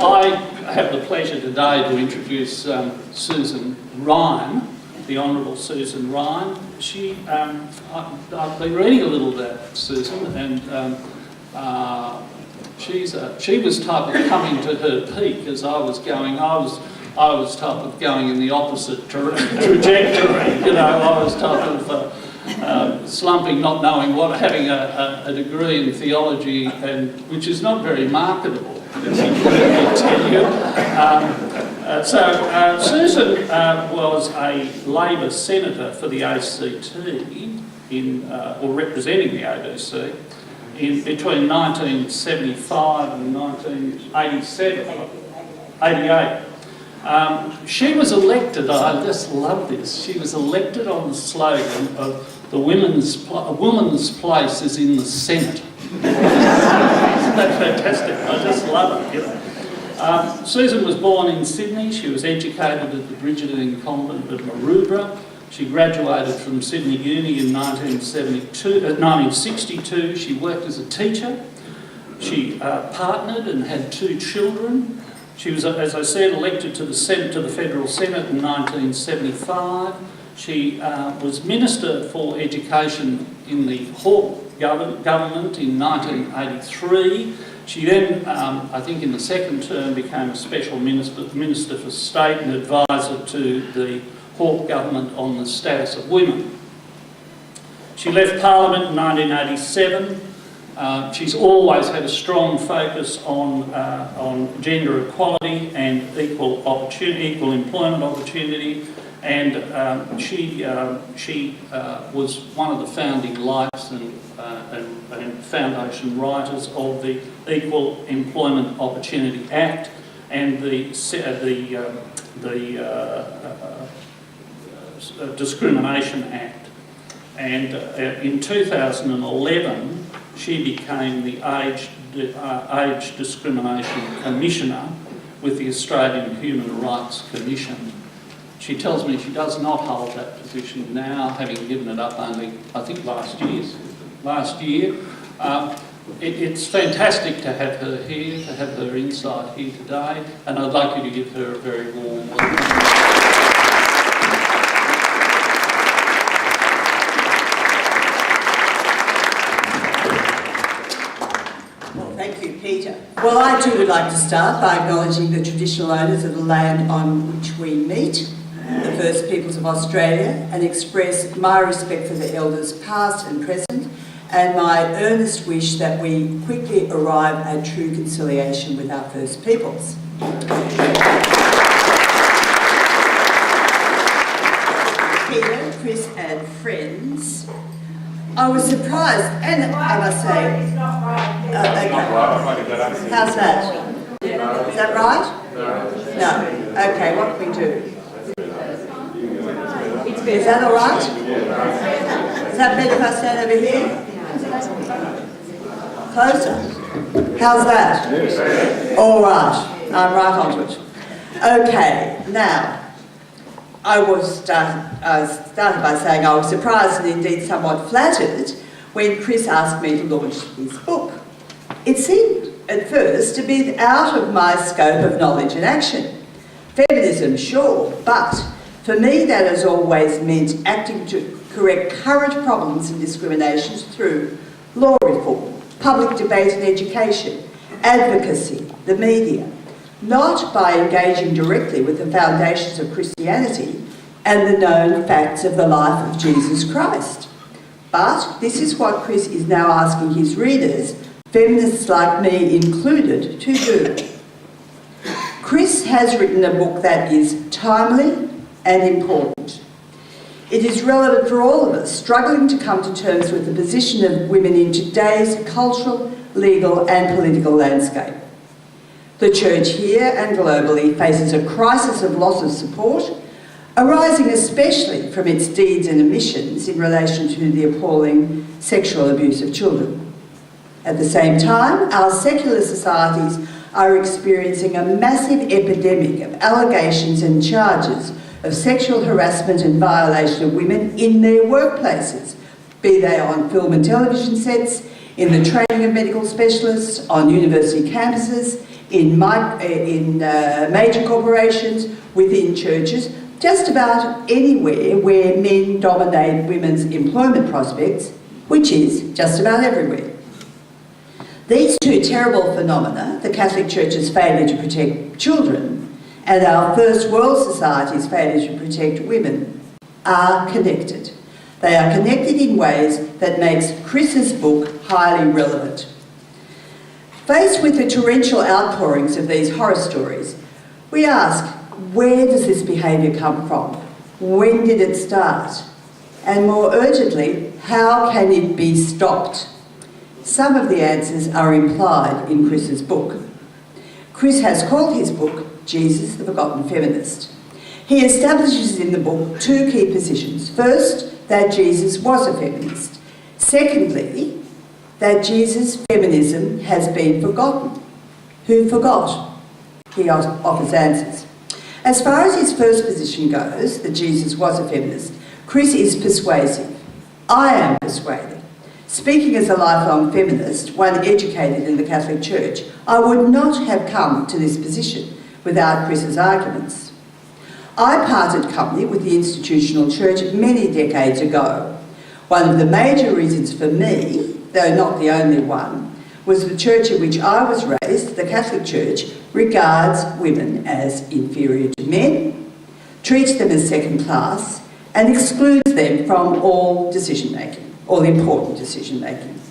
I have the pleasure today to introduce Susan Ryan, the Honourable Susan Ryan. I've been reading a little about Susan, and she was type of coming to her peak as I was going. I was type of going in the opposite trajectory. You know, I was type of slumping, not knowing what, having a degree in theology, and which is not very marketable, as I tell you. Susan was a Labor senator for the ACT or representing the ABC between 1975 and 1988. She was elected, I just love this, she was elected on the slogan of a woman's place is in the Senate. Isn't that fantastic? I just love it. You know. Susan was born in Sydney. She was educated at the Brigidine Convent of Maroubra. She graduated from Sydney Uni in 1962. She worked as a teacher. She partnered and had 2 children. She was, as I said, elected to the Federal Senate in 1975. She was Minister for Education in the Hawke government in 1983. She then, I think in the second term, became a Special Minister for State and advisor to the Hawke government on the status of women. She left Parliament in 1987. She's always had a strong focus on gender equality and equal employment opportunity, and she was one of the founding lights and foundation writers of the Equal Employment Opportunity Act and the Discrimination Act. And in 2011, she became the Age Discrimination Commissioner with the Australian Human Rights Commission. She tells me she does not hold that position now, having given it up only, I think, last year. It's fantastic to have her here, to have her insight here today, and I'd like you to give her a very warm welcome. Peter. Well, I too would like to start by acknowledging the traditional owners of the land on which we meet, the First Peoples of Australia, and express my respect for the elders past and present, and my earnest wish that we quickly arrive at true conciliation with our First Peoples. Peter, Chris and friends, I was surprised, and I must say, okay. How's that? Is that right? No. Okay, what can we do? Is that all right? Is that better if I stand over here? Closer? How's that? All right, I'm right onto it. Okay, now, I started by saying I was surprised and indeed somewhat flattered when Chris asked me to launch his book. It seemed at first to be out of my scope of knowledge and action. Feminism, sure, but for me that has always meant acting to correct current problems and discriminations through law reform, public debate and education, advocacy, the media, not by engaging directly with the foundations of Christianity and the known facts of the life of Jesus Christ. But this is what Chris is now asking his readers, feminists like me included, to do. Chris has written a book that is timely and important. It is relevant for all of us struggling to come to terms with the position of women in today's cultural, legal and political landscape. The Church here and globally faces a crisis of loss of support, arising especially from its deeds and omissions in relation to the appalling sexual abuse of children. At the same time, our secular societies are experiencing a massive epidemic of allegations and charges of sexual harassment and violation of women in their workplaces, be they on film and television sets, in the training of medical specialists, on university campuses, in major corporations, within churches, just about anywhere where men dominate women's employment prospects, which is just about everywhere. These two terrible phenomena, the Catholic Church's failure to protect children and our First World Society's failure to protect women, are connected. They are connected in ways that makes Chris's book highly relevant. Faced with the torrential outpourings of these horror stories, we ask, where does this behaviour come from? When did it start? And more urgently, how can it be stopped? Some of the answers are implied in Chris's book. Chris has called his book Jesus, the Forgotten Feminist. He establishes in the book two key positions. First, that Jesus was a feminist. Secondly, that Jesus' feminism has been forgotten. Who forgot? He offers answers. As far as his first position goes, that Jesus was a feminist, Chris is persuasive. I am persuaded. Speaking as a lifelong feminist, one educated in the Catholic Church, I would not have come to this position without Chris's arguments. I parted company with the institutional church many decades ago. One of the major reasons for me, though not the only one, was the church in which I was raised, the Catholic Church, regards women as inferior to men, treats them as second class, and excludes them from all decision-making, all important decision-making.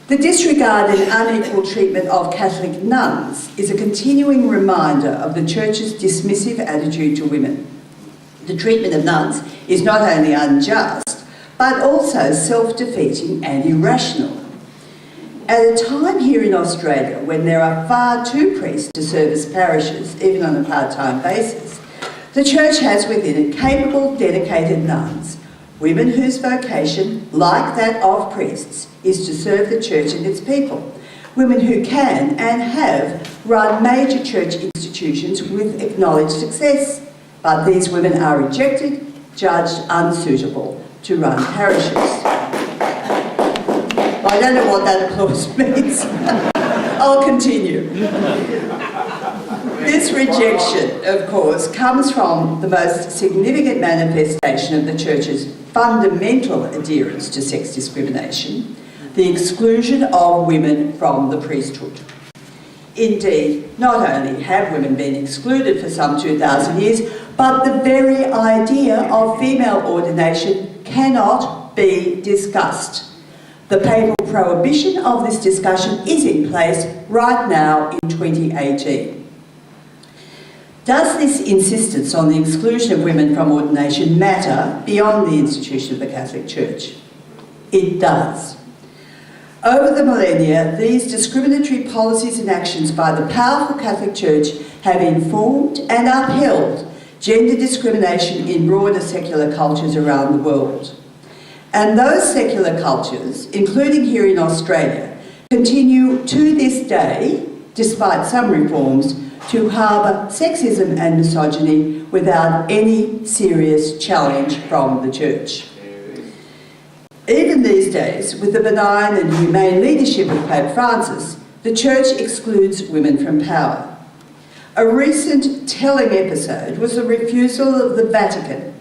The disregard and unequal treatment of Catholic nuns is a continuing reminder of the Church's dismissive attitude to women. The treatment of nuns is not only unjust, but also self-defeating and irrational. At a time here in Australia when there are far too priests to service parishes, even on a part-time basis, the Church has within it capable, dedicated nuns, women whose vocation, like that of priests, is to serve the Church and its people. Women who can and have run major church institutions with acknowledged success, but these women are rejected, judged unsuitable to run parishes. I don't know what that applause means. I'll continue. This rejection, of course, comes from the most significant manifestation of the Church's fundamental adherence to sex discrimination, the exclusion of women from the priesthood. Indeed, not only have women been excluded for some 2,000 years, but the very idea of female ordination cannot be discussed. The papal prohibition of this discussion is in place right now in 2018. Does this insistence on the exclusion of women from ordination matter beyond the institution of the Catholic Church? It does. Over the millennia, these discriminatory policies and actions by the powerful Catholic Church have informed and upheld gender discrimination in broader secular cultures around the world. And those secular cultures, including here in Australia, continue to this day, despite some reforms, to harbour sexism and misogyny without any serious challenge from the Church. Even these days, with the benign and humane leadership of Pope Francis, the Church excludes women from power. A recent telling episode was the refusal of the Vatican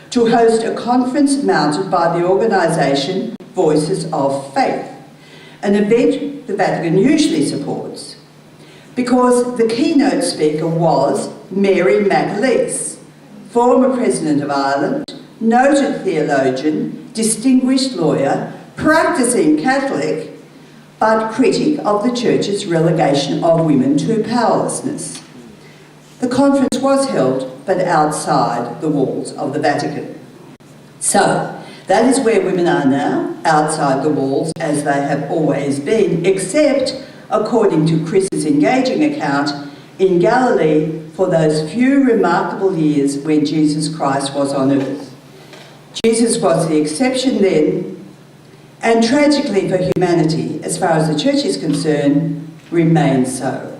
to host a conference mounted by the organisation Voices of Faith, an event the Vatican usually supports, because the keynote speaker was Mary McAleese, former President of Ireland, noted theologian, distinguished lawyer, practising Catholic, but critic of the Church's relegation of women to powerlessness. The conference was held, but outside the walls of the Vatican. So, that is where women are now, outside the walls, as they have always been, except, according to Chris's engaging account, in Galilee for those few remarkable years when Jesus Christ was on earth. Jesus was the exception then, and tragically for humanity, as far as the Church is concerned, remains so.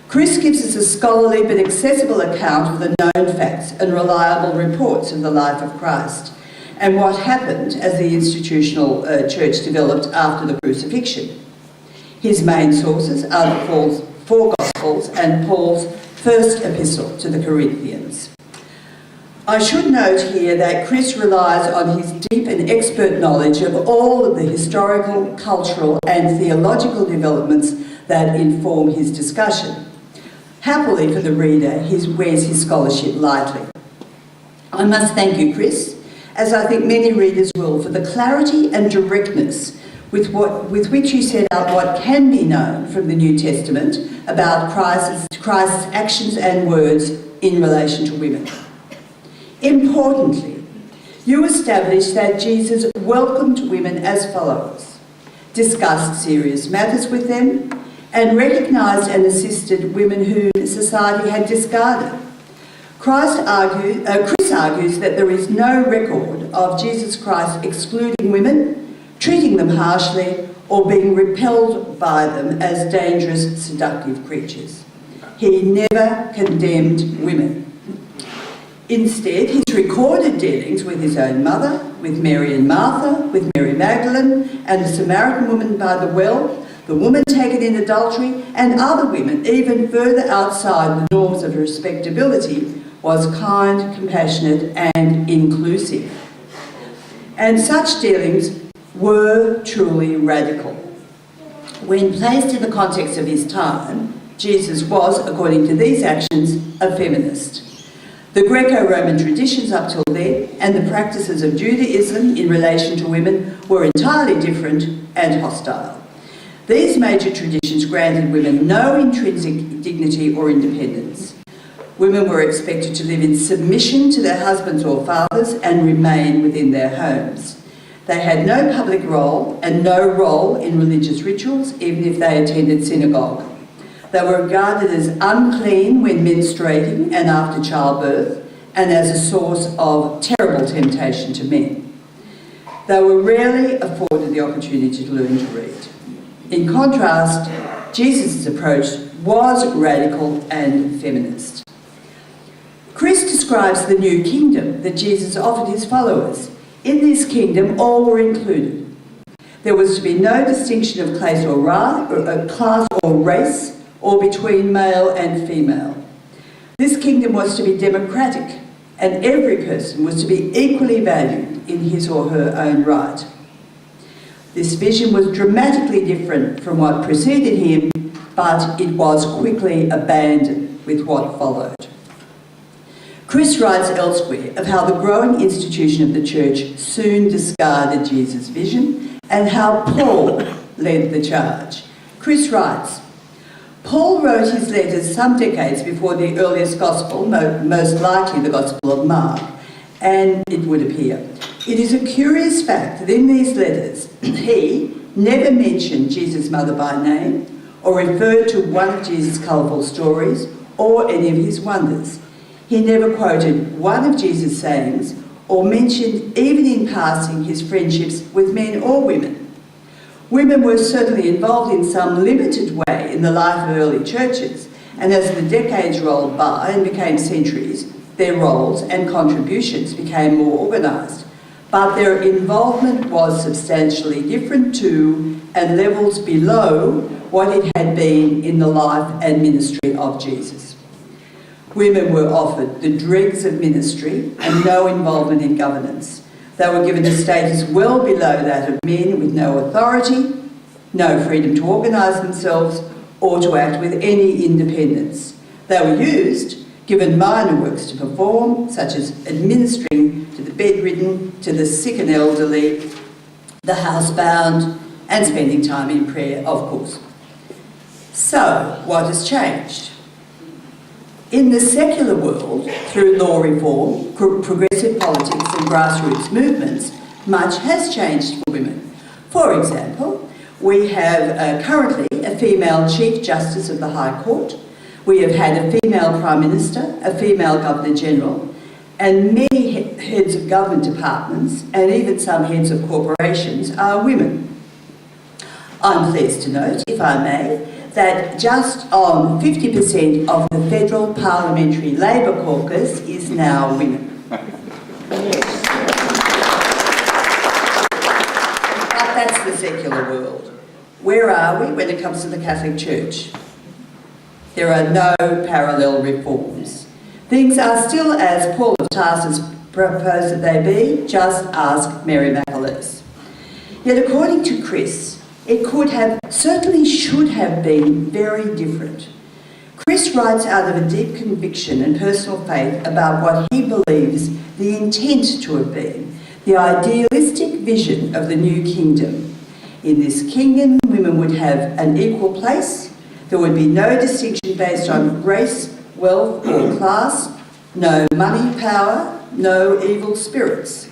Chris gives us a scholarly but accessible account of the known facts and reliable reports of the life of Christ and what happened as the institutional church developed after the crucifixion. His main sources are the four Gospels and Paul's first epistle to the Corinthians. I should note here that Chris relies on his deep and expert knowledge of all of the historical, cultural and theological developments that inform his discussion. Happily for the reader, he wears his scholarship lightly. I must thank you, Chris, as I think many readers will, for the clarity and directness with which you set out what can be known from the New Testament about Christ's actions and words in relation to women. Importantly, you established that Jesus welcomed women as followers, discussed serious matters with them, and recognised and assisted women whom society had discarded. Chris argues that there is no record of Jesus Christ excluding women, treating them harshly, or being repelled by them as dangerous, seductive creatures. He never condemned women. Instead, his recorded dealings with his own mother, with Mary and Martha, with Mary Magdalene, and the Samaritan woman by the well, the woman taken in adultery, and other women, even further outside the norms of respectability, was kind, compassionate, and inclusive. And such dealings were truly radical. When placed in the context of his time, Jesus was, according to these actions, a feminist. The Greco-Roman traditions up till then and the practices of Judaism in relation to women were entirely different and hostile. These major traditions granted women no intrinsic dignity or independence. Women were expected to live in submission to their husbands or fathers and remain within their homes. They had no public role and no role in religious rituals, even if they attended synagogue. They were regarded as unclean when menstruating and after childbirth, and as a source of terrible temptation to men. They were rarely afforded the opportunity to learn to read. In contrast, Jesus' approach was radical and feminist. Chris describes the new kingdom that Jesus offered his followers. In this kingdom, all were included. There was to be no distinction of class or race, or between male and female. This kingdom was to be democratic, and every person was to be equally valued in his or her own right. This vision was dramatically different from what preceded him, but it was quickly abandoned with what followed. Chris writes elsewhere of how the growing institution of the church soon discarded Jesus' vision and how Paul led the charge. Chris writes, Paul wrote his letters some decades before the earliest gospel, most likely the Gospel of Mark, and it would appear. It is a curious fact that in these letters, he never mentioned Jesus' mother by name, or referred to one of Jesus' colourful stories, or any of his wonders. He never quoted one of Jesus' sayings, or mentioned, even in passing, his friendships with men or women. Women were certainly involved in some limited way in the life of early churches, and as the decades rolled by and became centuries, their roles and contributions became more organised. But their involvement was substantially different to, and levels below, what it had been in the life and ministry of Jesus. Women were offered the dregs of ministry and no involvement in governance. They were given a status well below that of men with no authority, no freedom to organise themselves, or to act with any independence. They were used, given minor works to perform, such as administering to the bedridden, to the sick and elderly, the housebound, and spending time in prayer, of course. So, what has changed? In the secular world, through law reform, progressive politics and grassroots movements, much has changed for women. For example, we have currently a female Chief Justice of the High Court, we have had a female Prime Minister, a female Governor-General, and many heads of government departments, and even some heads of corporations, are women. I'm pleased to note, if I may, that just on 50% of the federal parliamentary Labor caucus is now women. But that's the secular world. Where are we when it comes to the Catholic Church? There are no parallel reforms. Things are still as Paul of Tarsus proposed that they be, just ask Mary McAleese. Yet according to Chris, it could have, certainly should have been very different. Chris writes out of a deep conviction and personal faith about what he believes the intent to have been, the idealistic vision of the new kingdom. In this kingdom, women would have an equal place. There would be no distinction based on race, wealth or class, no money, power, no evil spirits.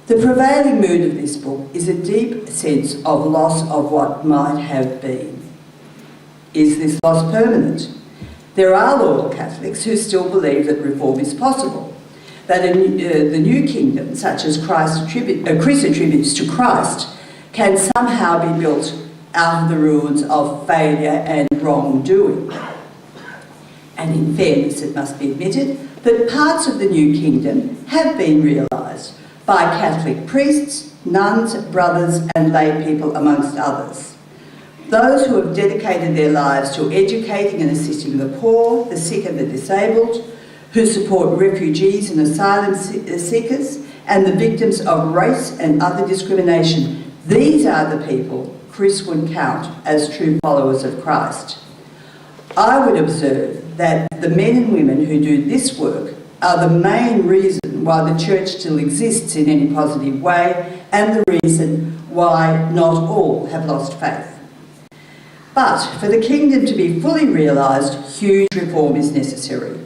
The prevailing mood of this book is a deep sense of loss of what might have been. Is this loss permanent? There are loyal Catholics who still believe that reform is possible, that the new kingdom, such as Chris attributes to Christ, can somehow be built out of the ruins of failure and wrongdoing. And in fairness, it must be admitted that parts of the new kingdom have been realised by Catholic priests, nuns, brothers and lay people, amongst others. Those who have dedicated their lives to educating and assisting the poor, the sick and the disabled, who support refugees and asylum seekers and the victims of race and other discrimination. These are the people Chris would count as true followers of Christ. I would observe that the men and women who do this work are the main reason why the church still exists in any positive way and the reason why not all have lost faith. But for the kingdom to be fully realised, huge reform is necessary.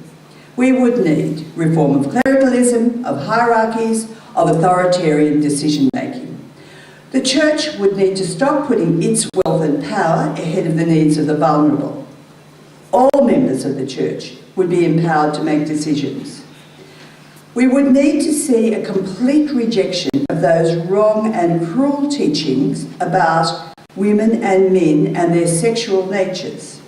We would need reform of clericalism, of hierarchies, of authoritarian decision-making. The church would need to stop putting its wealth and power ahead of the needs of the vulnerable. All members of the church would be empowered to make decisions. We would need to see a complete rejection of those wrong and cruel teachings about women and men and their sexual natures.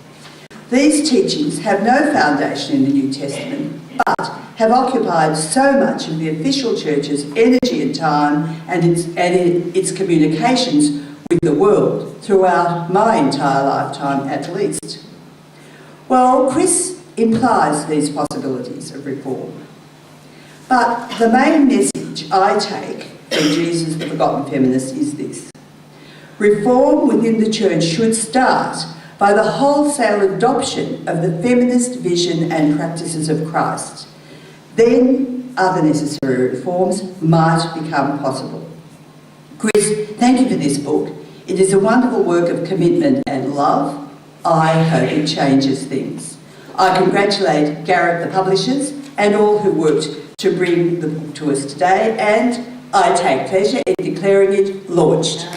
These teachings have no foundation in the New Testament, but have occupied so much of the official church's energy and time and its communications with the world throughout my entire lifetime at least. Well, Chris implies these possibilities of reform. But the main message I take from Jesus, the Forgotten Feminist, is this. Reform within the church should start by the wholesale adoption of the feminist vision and practices of Christ. Then other necessary reforms might become possible. Chris, thank you for this book. It is a wonderful work of commitment and love. I hope it changes things. I congratulate Garrett, the publishers, and all who worked to bring the book to us today, and I take pleasure in declaring it launched.